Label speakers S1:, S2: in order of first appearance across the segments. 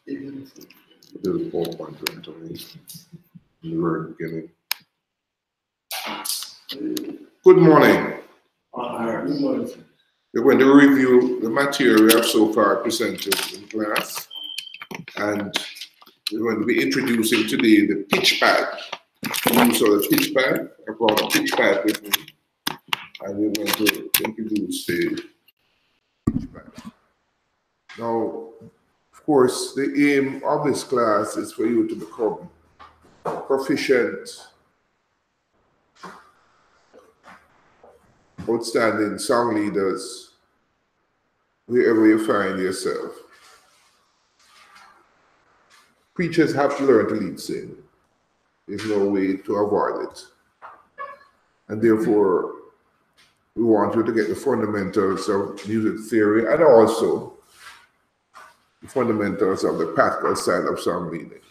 S1: There's 4.20 in the very beginning. Good morning.
S2: Good morning.
S1: We're going to review the material we have so far presented in class, and we're going to be introducing today the pitch pad. Use of the pitch pad. I brought a pitch pad with me, and we're going to introduce the pitch pad. Now, of course, the aim of this class is for you to become proficient, outstanding song leaders wherever you find yourself. Preachers have to learn to lead sing. There's no way to avoid it. And therefore, we want you to get the fundamentals of music theory and also the fundamentals of the practical side of song leading.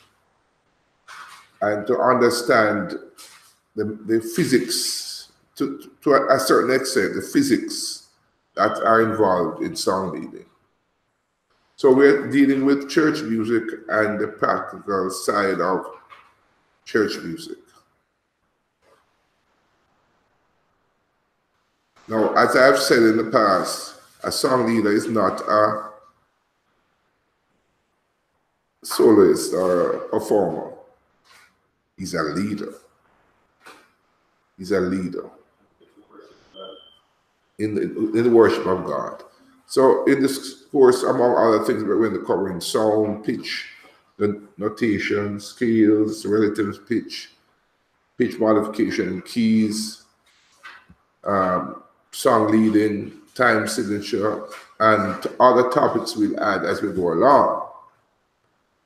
S1: And to understand the physics, to a certain extent, the physics that are involved in song leading. So we're dealing with church music and the practical side of church music. Now, as I've said in the past, a song leader is not a soloist or a performer. He's a leader. He's a leader in the worship of God. So in this course, among other things, we're going to cover in sound, pitch, the notation, scales, relative pitch, pitch modification, keys, song leading, time signature, and other topics we'll add as we go along.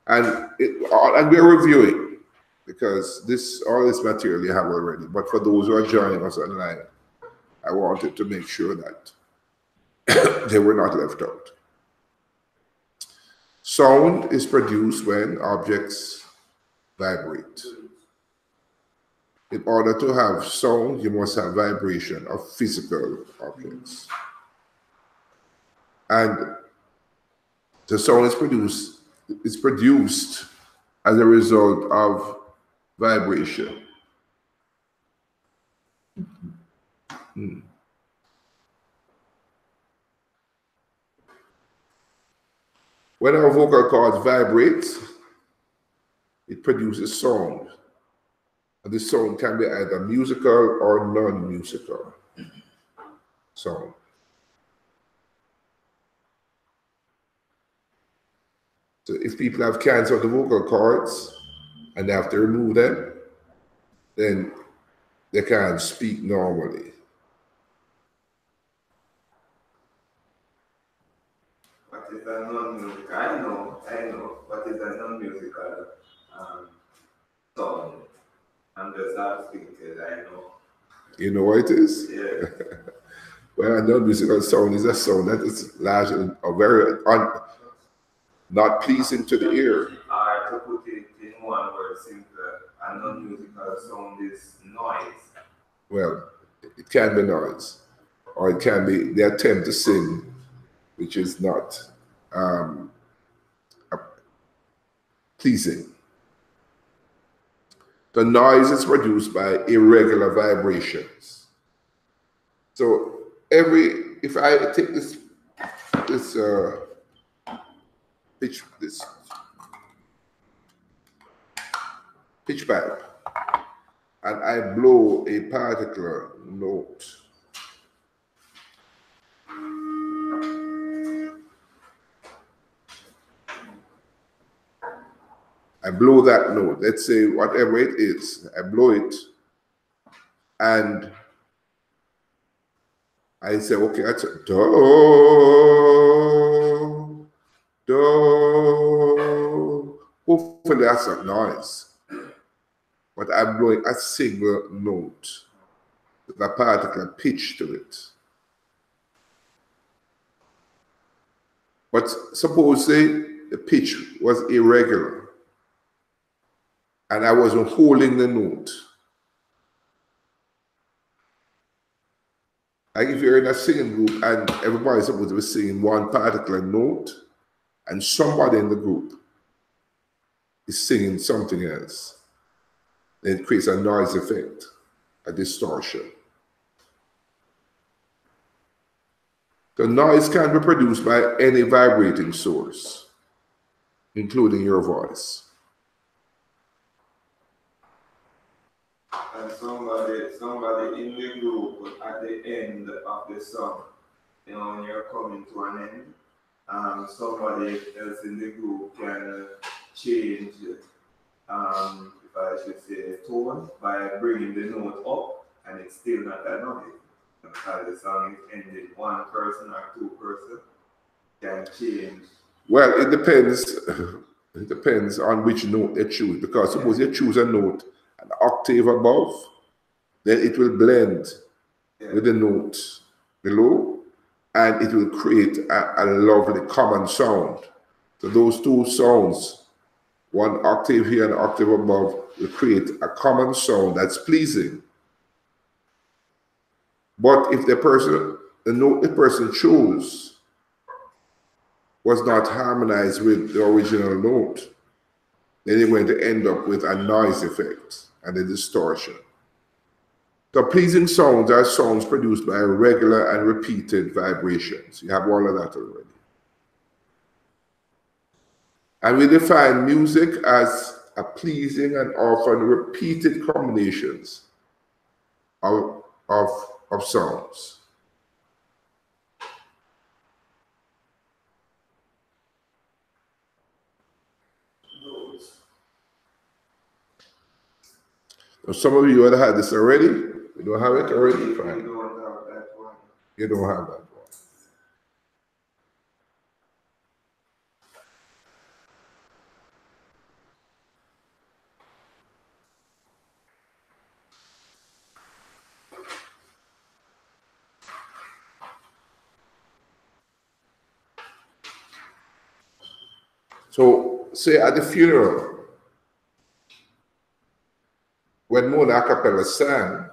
S1: And we're reviewing, because all this material you have already. But for those who are joining us online, I wanted to make sure that they were not left out. Sound is produced when objects vibrate. In order to have sound, you must have vibration of physical objects. And the sound is produced as a result of vibration. When our vocal cords vibrate, it produces sound. And this sound can be either musical or non-musical sound. So if people have cancer of the vocal cords and they have to remove them, then they can't speak normally.
S2: What is a non-musical? I know. What is a non-musical song? I'm just asking because I know.
S1: You know what it is?
S2: Yeah.
S1: Well, a non-musical sound is a sound that is largely or very not pleasing to the ear.
S2: To put it in one word, simpler, a non-musical sound is noise.
S1: Well, it can be noise, or it can be the attempt to sing, which is not pleasing. The noise is produced by irregular vibrations. So if I take this pitch pipe and I blow a particular note, I blow that note, let's say whatever it is, I blow it, and I say, okay, that's a do, do. Hopefully that's not noise. But I'm blowing a single note with a particular pitch to it. But suppose the pitch was irregular and I wasn't holding the note. Like if you're in a singing group and everybody's supposed to be singing one particular note, and somebody in the group is singing something else. Then it creates a noise effect, a distortion. The noise can be produced by any vibrating source, including your voice.
S2: And somebody in the group at the end of the song, you know, when you're coming to an end, somebody else in the group can change, if I should say, tone by bringing the note up, and it's still not a noise. Because the song is ended, one person or two person can change.
S1: Well, it depends. It depends on which note they choose. Because suppose you choose a note an octave above, then it will blend with the note below, and it will create a lovely common sound. So those two sounds, one octave here and octave above, will create a common sound that's pleasing. But if the note the person chose was not harmonized with the original note, then you're going to end up with a noise effect and a distortion. The pleasing sounds are sounds produced by regular and repeated vibrations. You have all of that already. And we define music as a pleasing and often repeated combinations of sounds. So some of you have had this already. You don't have it already? Fine.
S2: You don't have that one.
S1: You don't have that one. So, say at the funeral, when Mona a cappella sang,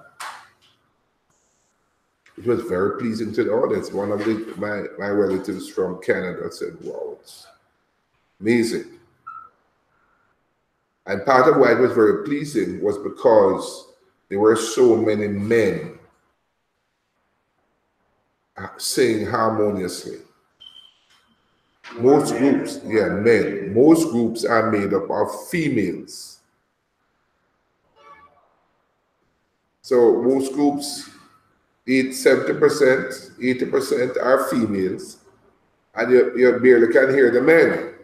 S1: it was very pleasing to the audience. One of my relatives from Canada said, wow, it's amazing. And part of why it was very pleasing was because there were so many men singing harmoniously. Most groups, men. Most groups are made up of females. So most groups, 70%, 80% are females, and you barely can hear the men.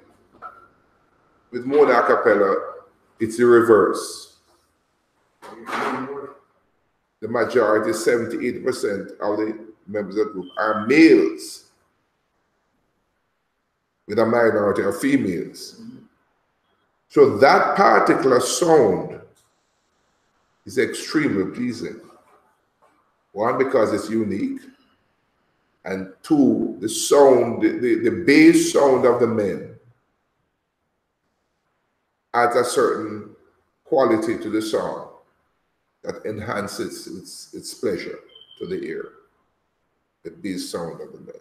S1: With Mona a cappella, it's the reverse. The majority, 70-80% of the members of the group are males, with a minority of females. So that particular sound is extremely pleasing. One, because it's unique, and two, the sound, the bass sound of the men adds a certain quality to the song that enhances its pleasure to the ear, the bass sound of the men.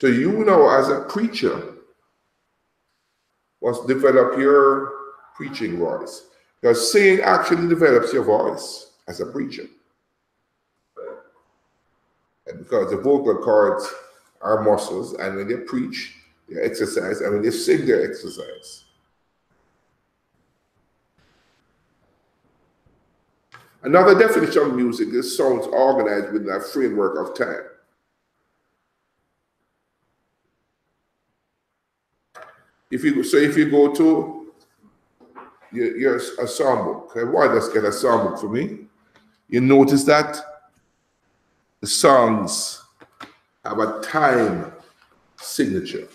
S1: So you now, as a preacher, must develop your preaching voice. Because singing actually develops your voice as a preacher. And because the vocal cords are muscles, and when they preach, they exercise, and when they sing, they exercise. Another definition of music is sounds organized within a framework of time. If you go to your a songbook, why just get a songbook for me? You notice that the songs have a time signature.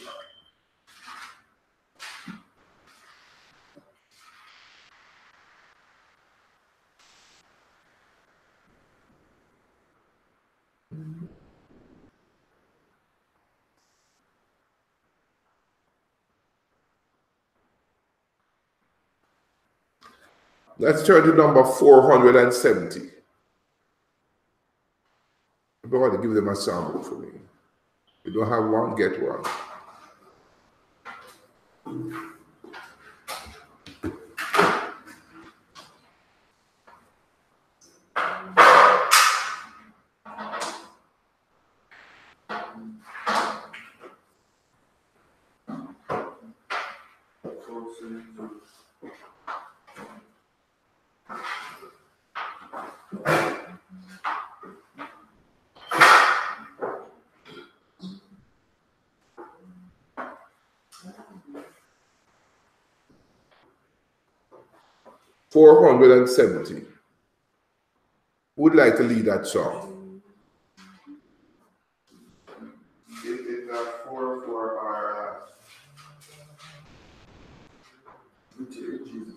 S1: Let's turn to number 470. I'm going to give them a songbook for me. You don't have one, get one. $470. Who would like to lead that song?
S2: It is a 4/4 or Jesus.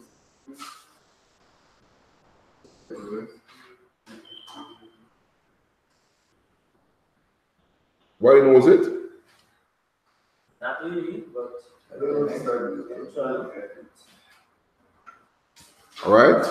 S1: Why knows it?
S3: Not really, but
S2: I don't know.
S1: All right.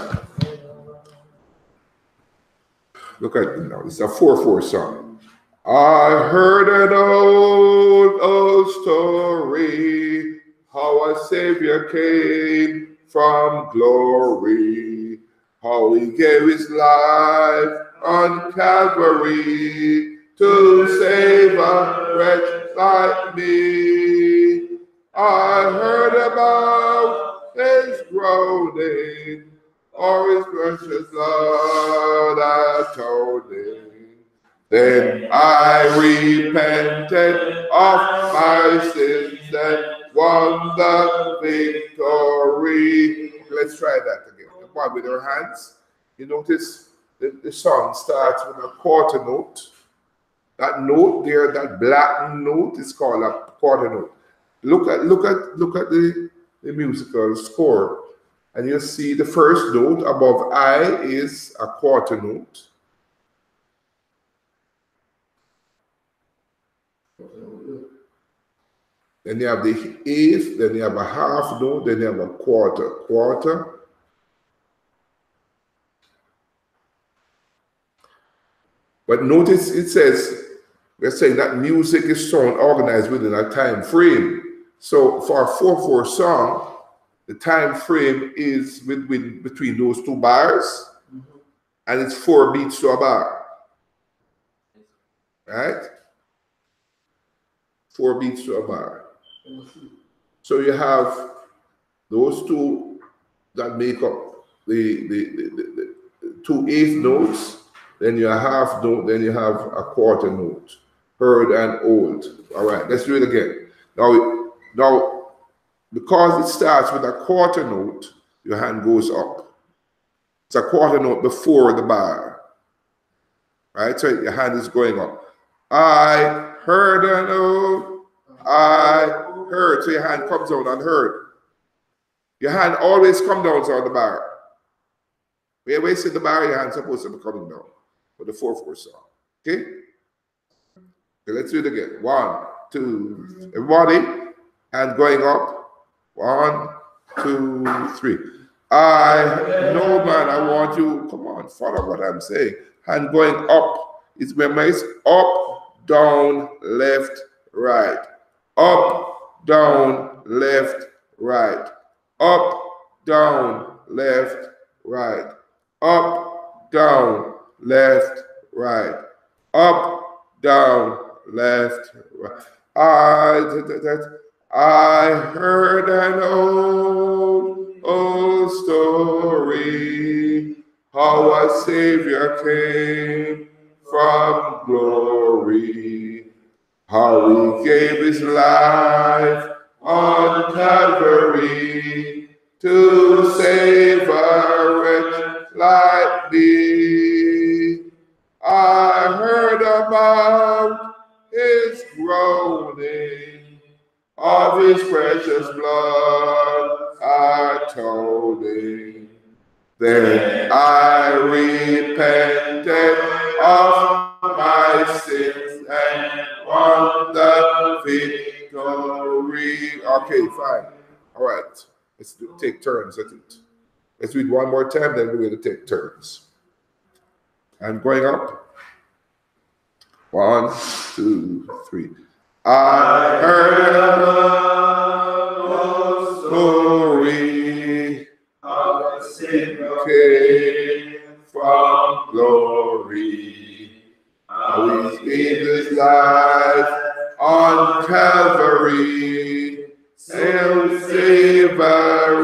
S1: Look at it now. It's a 4/4 song. I heard an old story, how a Savior came from glory, how he gave his life on Calvary to save a wretch like me. I heard about his groaning, or his precious blood atoning. Then I repented of my sins and won the victory. Let's try that again. One with our hands. You notice the song starts with a quarter note. That note there, that black note, is called a quarter note. Look at the musical score, and you see the first note above I is a quarter note. Then you have the eighth, then you have a half note, then you have a quarter. But notice it says, we're saying that music is sound organized within a time frame. So for a 4/4 song, the time frame is between those two bars, and it's 4 beats to a bar. Right? 4 beats to a bar. So you have those two that make up the 2/8 notes, then you have a half note, then you have a quarter note. Heard and old. All right, let's do it again. Now, because it starts with a quarter note, your hand goes up. It's a quarter note before the bar. Right? So your hand is going up. I heard and old. I heard. So your hand comes down and heard. Your hand always comes down on the bar. Where you sit the bar, your hand's supposed to be coming down for the 4/4 song. Okay? Okay, let's do it again. 1, 2, everybody, hand going up. 1, 2, 3. No, man, I want you, come on, follow what I'm saying. Hand going up. Remember, it's up, down, left, right. Up, down, left, right. Up, down, left, right. Up, down, left, right. Up, down, left, right. I heard an old story, how a Savior came from glory, how he gave his life on Calvary to save a wretch like me. I heard about his groaning, of his precious blood atoning. Then I repented of my sins and won the victory. Okay, fine. All right. Let's take turns at it. Let's do it one more time, then we're going to take turns. And going up. 1, 2, 3. I heard a story
S2: of the Savior
S1: came from glory. How he gave his life on Calvary, and save a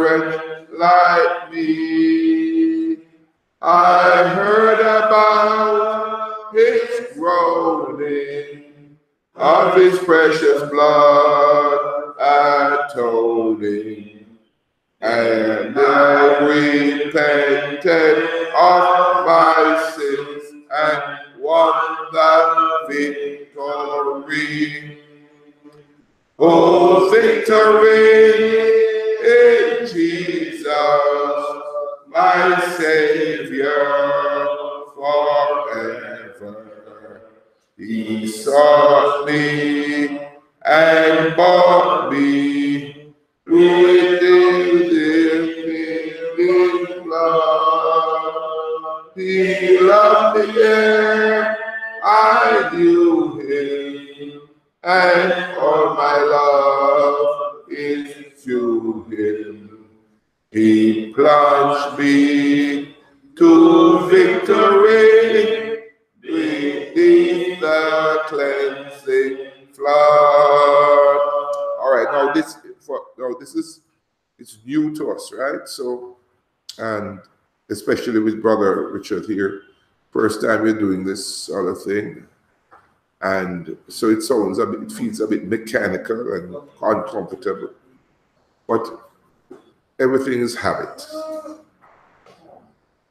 S1: wretch like me. I heard about his groaning, of his precious blood atoning, and I repented of my sins and won the victory. Oh, victory in Jesus, my Savior forever. He sought me and bought me with his blood. He loved me ere I knew him, and all my love is to him. He plunged me to victory beneath the cleansing flood. All right, now this is it's new to us, right? So, and especially with Brother Richard here, first time we're doing this sort of thing. And so it sounds a bit, it feels a bit mechanical and uncomfortable. But everything is habit.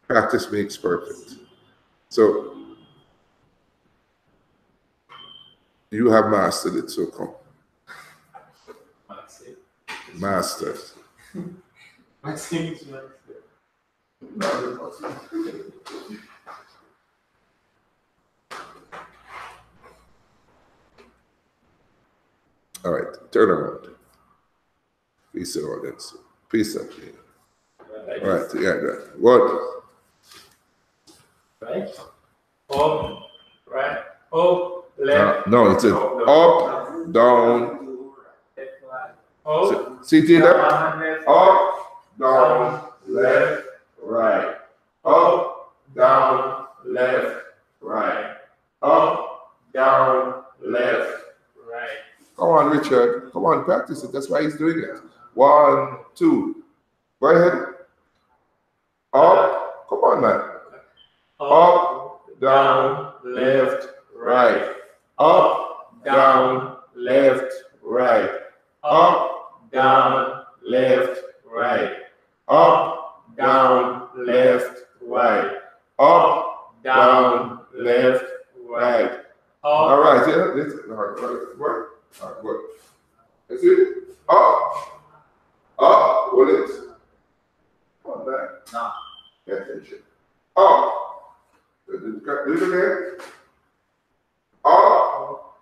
S1: Practice makes perfect. So you have mastered it, so come. Mastered. All right, turn around. Peace and audience. Peace up here. All right, yeah, good. What?
S3: Right? Up, right? Up, left.
S1: No, it's up, down.
S3: Left, right. Up,
S1: See it there?
S3: down, left,
S1: Up, down, left, right. Up, down, left, right. Up, down, left.
S3: right.
S1: Come on, Richard. Come on, practice it. That's why he's doing it. 1, 2. Go ahead. Up. Come on, man. Up, down, left, right. Up, down, left, right. Up, down, left, right. Up, down, left, right. Up, down, left, right. All right, yeah, listen. All right, what? All right, good. That's it. Up. Up. Hold it. Come on, man.
S3: No.
S1: Pay attention. Up. Do it again. Up.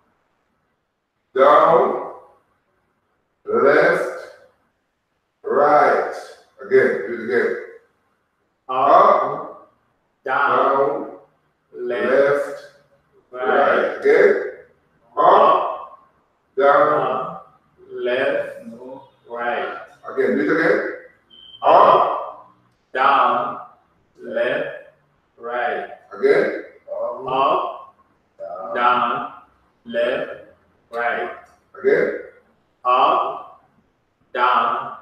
S1: Down. Left. Right. Again. Do it again. Up. Down. Left. Right. Again. Up. Down.
S3: Left, right.
S1: Again. Do it again. Up.
S3: Down, left, right.
S1: Again.
S3: Up, down, left, right.
S1: Again.
S3: Up, down,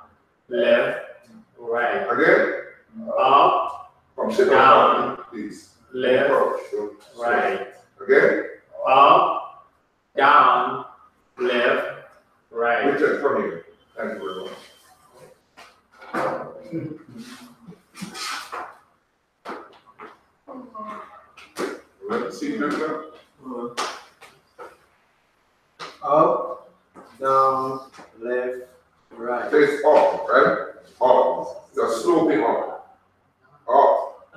S3: left, right.
S1: Again.
S3: Up,
S1: Come sit
S3: down,
S1: down, please.
S3: left,
S1: Approach.
S3: right.
S1: Again.
S3: Up, down, left, right.
S1: Richard, come here. Thank you very much. Let's see, Richard.
S4: Up, down, left, right.
S1: Face up, right? Up. Just sloping up. Up,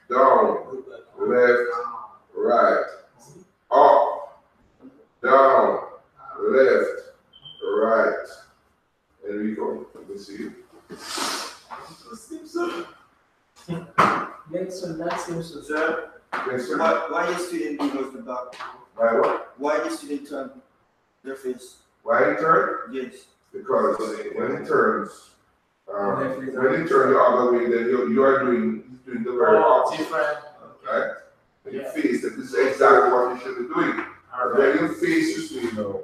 S1: down, left, right. Up, down, left, right. There we go. Let me see.
S3: Next one, that seems to
S1: Yes, sir.
S4: Why the student give us the back?
S1: Right, what?
S4: Why the student turn Left face.
S1: Why it turn?
S4: Yes.
S1: Because when it turns, the other way, then you are doing the very opposite,
S3: different.
S1: right? When you
S3: Yeah.
S1: face it, this is exactly what you should be doing.
S3: All
S1: When
S3: right.
S1: you face this way now,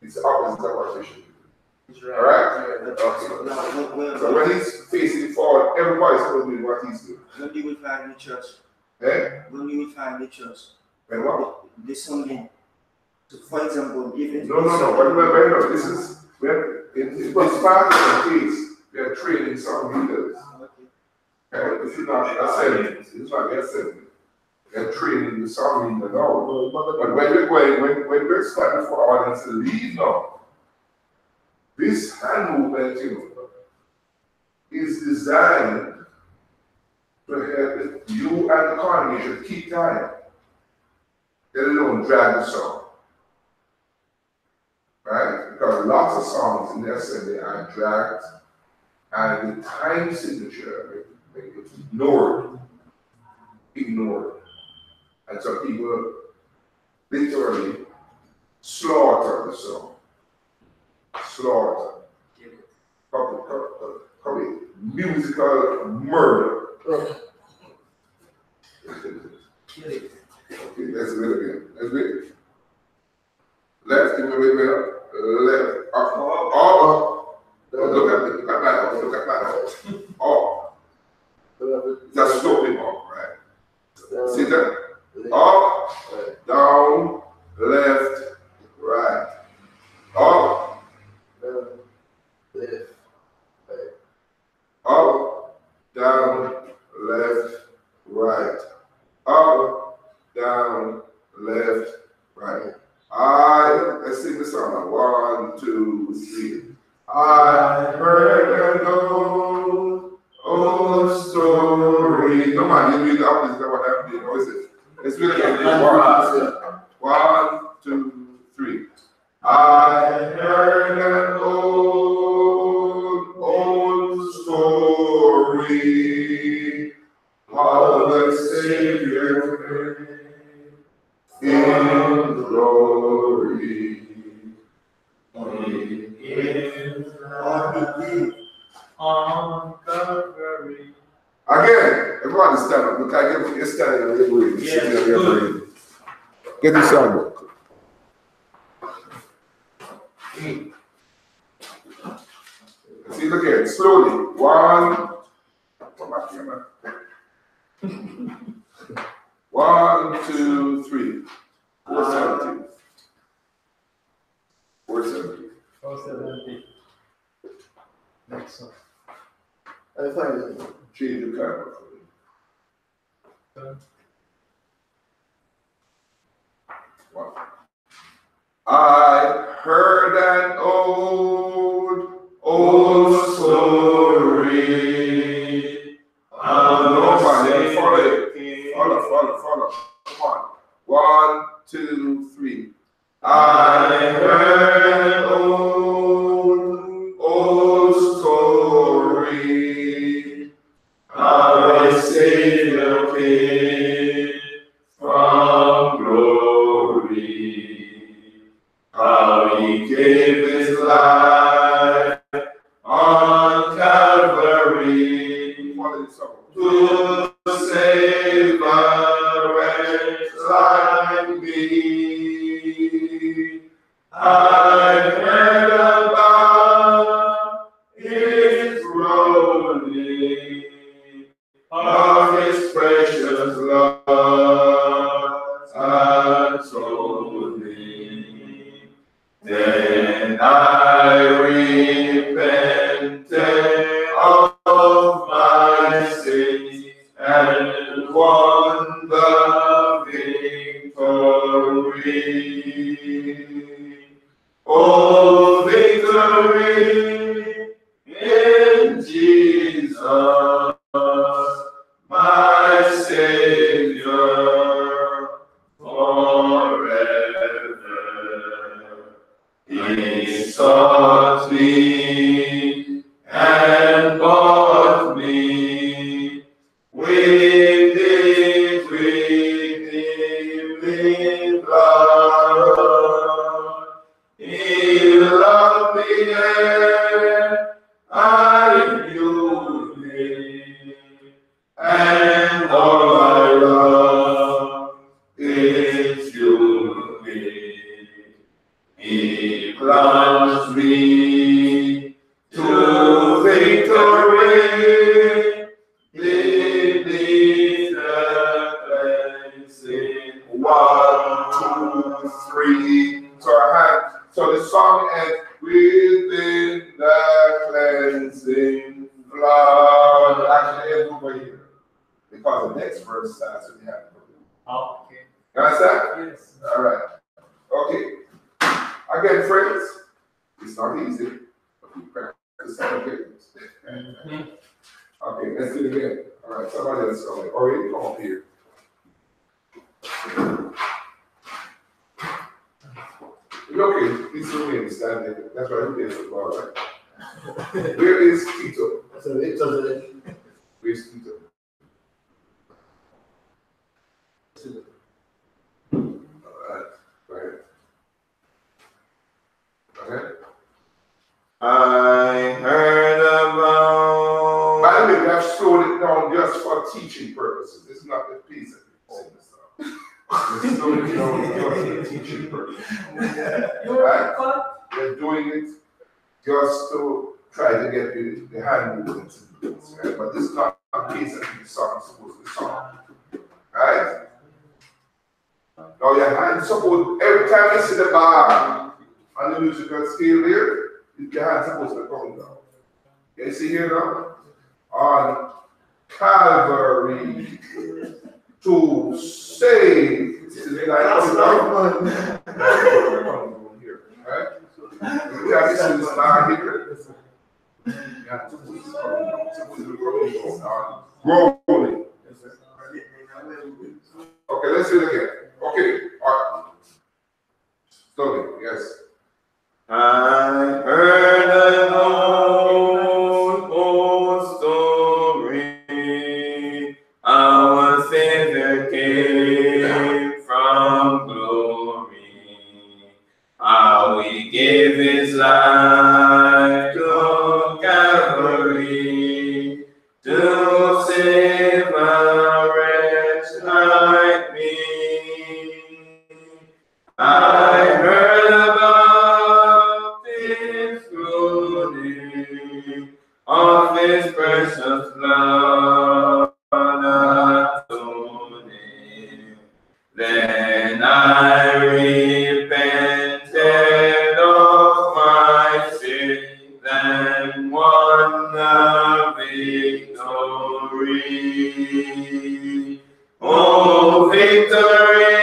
S1: it's the opposite of what you should be doing.
S3: Right.
S1: All right? Okay. So when he's facing forward, everybody's going to do what he's doing.
S4: When you will find the church.
S1: Eh?
S4: When you will find the church.
S1: And what?
S4: The Sunday. So for example, if
S1: No. But this is when in this part of the case, we are training some leaders. Okay? This is not a sentence. It's not a sentence. They're training the song leader now. But when we're starting for our audience to lead now, this hand movement, is designed to help you and the congregation keep time. They don't drag the song. Right? Because lots of songs in the assembly are dragged, and the time signature is ignored. And so people literally slaughter the song. Slaughter. Musical murder. Okay, let's do it again. Let's do it. Left, give me a bit left, up. Look at that. Up. That's stopping up, right? See that? Up, down, left, right. Up,
S5: left, right.
S1: Up, down, left, right. Up, down, left, right. Let's sing the song now. 1, 2, 3. I heard an old story. Come on, you read the opposite of what happened. What is it? Let's read it again. 1, 2, 3. I heard an old story how the Savior came in glory.
S3: On Calvary.
S1: Again, everybody stand up. Look, I give you standing on your brain.
S3: Yes,
S1: Good. Get the songbook. See, look here, slowly. 1, come back here, man. 1, 2, 3. 470. 470.
S3: 470. Next one.
S5: I find it.
S1: Change the camera for me. 1. I heard an old story. Nobody, follow. Come on. 1, 2, 3. I heard an old story. How a Savior came from glory. How he gave his life on Calvary to save a wretch like me. I heard about his rolling of his precious love and soul me. Then I repented of my sins and won the victory. Oh, victory in Jesus, my Savior, forever. He sought me and bought me with his redeeming blood. He
S2: plunge me to victory. Beneath the cleansing.
S1: 1, 2, 3. So I had, so the song ends within the cleansing flood. Actually, it's over here. Because the next verse starts with the hand.
S3: Okay.
S1: You understand?
S3: Yes.
S1: All right. Okay. Again, friends, it's not easy, but we practice our goodness. Okay, let's do it again. All right, somebody else come in. Already come up here. Okay, please remain standing. That's why you play football, right? Where is Kiddoe?
S5: So it doesn't.
S1: Where's Kiddoe? All right, go ahead. Go ahead.
S2: I heard about.
S1: By the way, we have slowed it down just for teaching purposes. This is not the piece that we sing this song. We're slowing it down just for teaching purposes. Right? We're doing it just to try to get the hand movements in place, right? But this is not a piece that the song is supposed to be sung. Right? Now your hands supposed, every time you see the bar on the musical scale there, your hands supposed to come down. You see here now? On Calvary to save. This is like
S5: That's
S1: coming
S5: not
S1: down.
S5: fun.
S1: Here, right? Every time you see this bar here, your hands supposed to come down. Supposed to be coming down. Rolling. Okay, let's do it again. Okay, all right. Slowly, yes.
S2: I heard an old story. Our Savior came from glory. How he gave his life to Calvary to save a wretch like me. I heard about his glory, of his precious blood atoning. Then I repented of my sin and won the victory. Oh, victory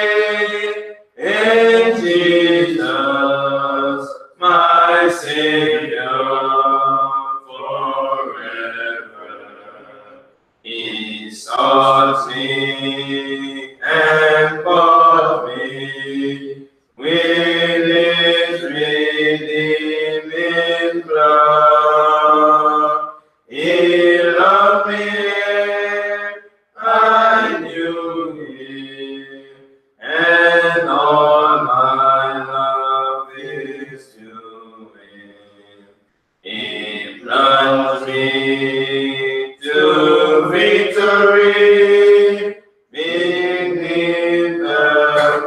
S2: in Jesus, my Savior, forever. He sought me and bought me with his redeeming blood. He loved me, I knew him, and all my love is to him. He plunged me to victory beneath the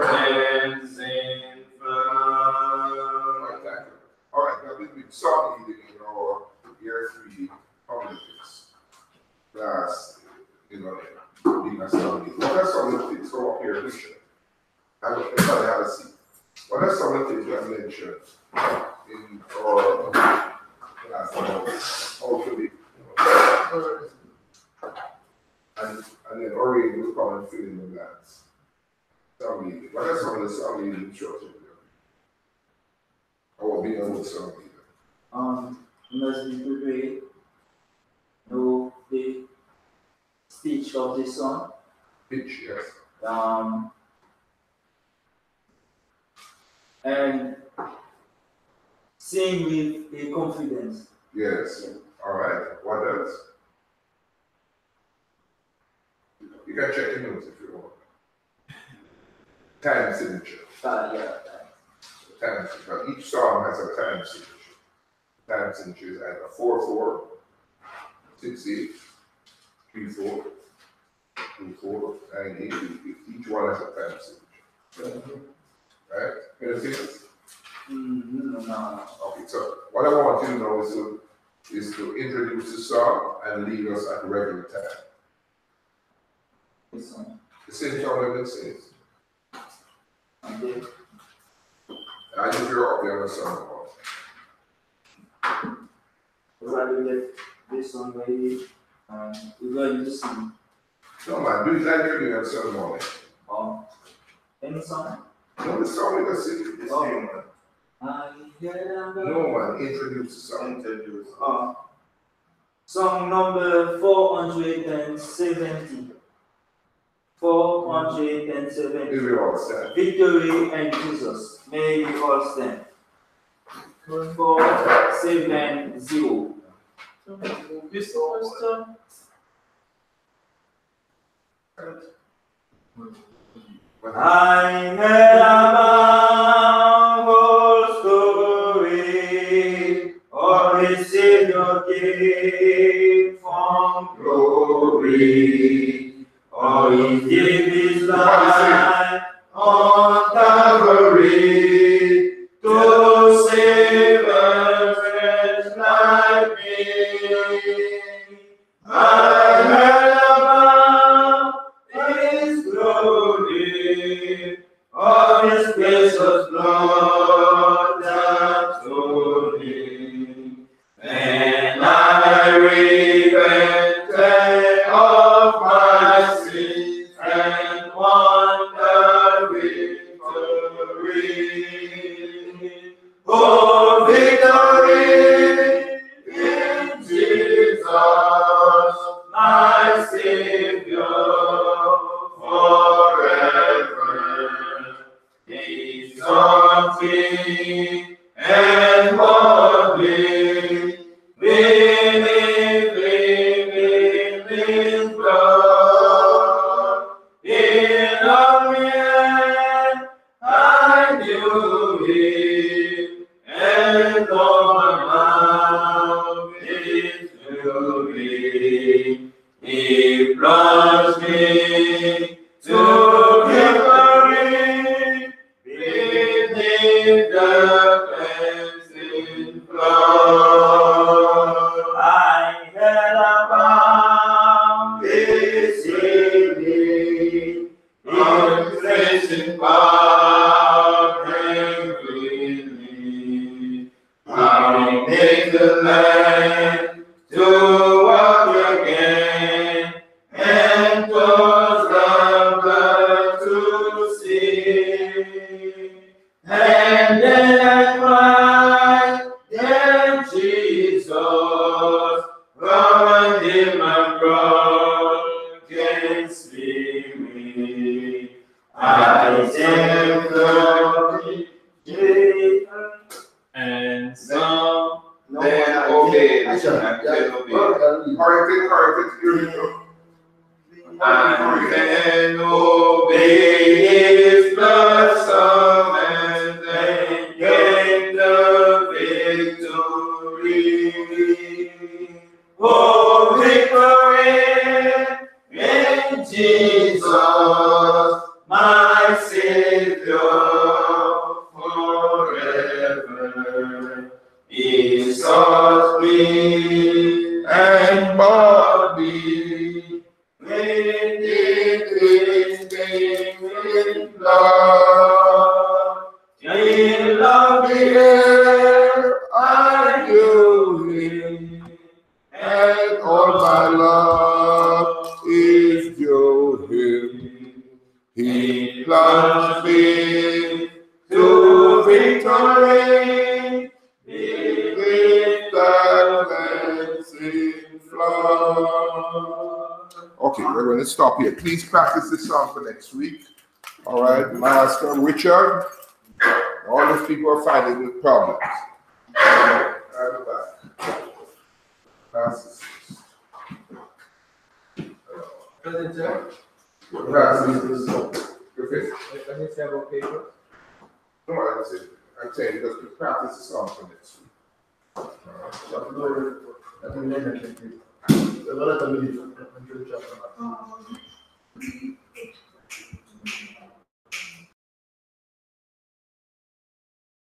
S2: cleansing flood.
S1: All right, now this week, song leading in our year 3 politics class, being a song leader. What are some of the things come up here, Bishop? Everybody have a seat. What are some of the things we have mentioned in our class about how to be? And then Ori will come and fill in the blanks. Song leading. What are some of the song leading instructions? Or being a good song leader?
S4: You must be prepared. Know the speech of the song.
S1: Pitch, yes.
S4: And sing with a confidence.
S1: Yes. All right. What else? You can check your notes if you want. Time signature.
S4: Yeah.
S1: Time signature. Each song has a time signature. Time signature is either 4/4, 6/8, 3/4, 2/4, 9/8. Each one has a time signature. Right? Anything else?
S4: No. No.
S1: Okay, so what I want you to know is to introduce the song and lead us at the regular time.
S4: This one.
S1: The same song everyone sings.
S4: Okay.
S1: I just you're up there on the song.
S4: Rather get this one ready and we're going to sing.
S1: No man, do it like you're doing on Sunday morning.
S4: Any song?
S1: No, the song we're gonna sing this
S4: Oh.
S1: thing, man.
S4: No.
S1: No man, introduce the song.
S2: Introduce.
S4: Song number 470. 470.
S1: Here we all stand.
S4: Victory and Jesus. May we all stand. 470.
S3: This question.
S4: I heard a whole story of his Savior came from glory. Oh, he gave his life on Calvary to save a wretch like me. I heard about his glory, of his precious blood that told me, and I repented of my sins and won the victory. Oh, victory in Jesus, my Savior forever. He sought me and bought me, believing in his blood. He loved me and I knew him, and all my love is glory. He plunged me to victory beneath the cleansing flood. I heard about this healing, increasing power and healing. I'll make the land to walk again, and cause the blood to see. And then I cried, then Jesus, from him and broken spirit, I thank the and some
S2: Then obey.
S5: I shall.
S2: And then obey.
S1: Correct it, here we go.
S2: And then obey his blood summons and gain the victory. Oh, victory in Jesus, my Savior forever. He sought me and bought me. In blood, in love here I knew him,
S1: And all my love is due him.
S2: he plunged me to victory beneath the cleansing flood.
S1: Okay, we're going to stop here. Please practice this song for next week. All right, Master Richard. All these people are finding with problems. All right, back. Passes.
S3: President,
S1: Passes. You're finished.
S3: let me say about paper.
S1: No, I'm saying just to practice the song for next week. All right.
S5: Let me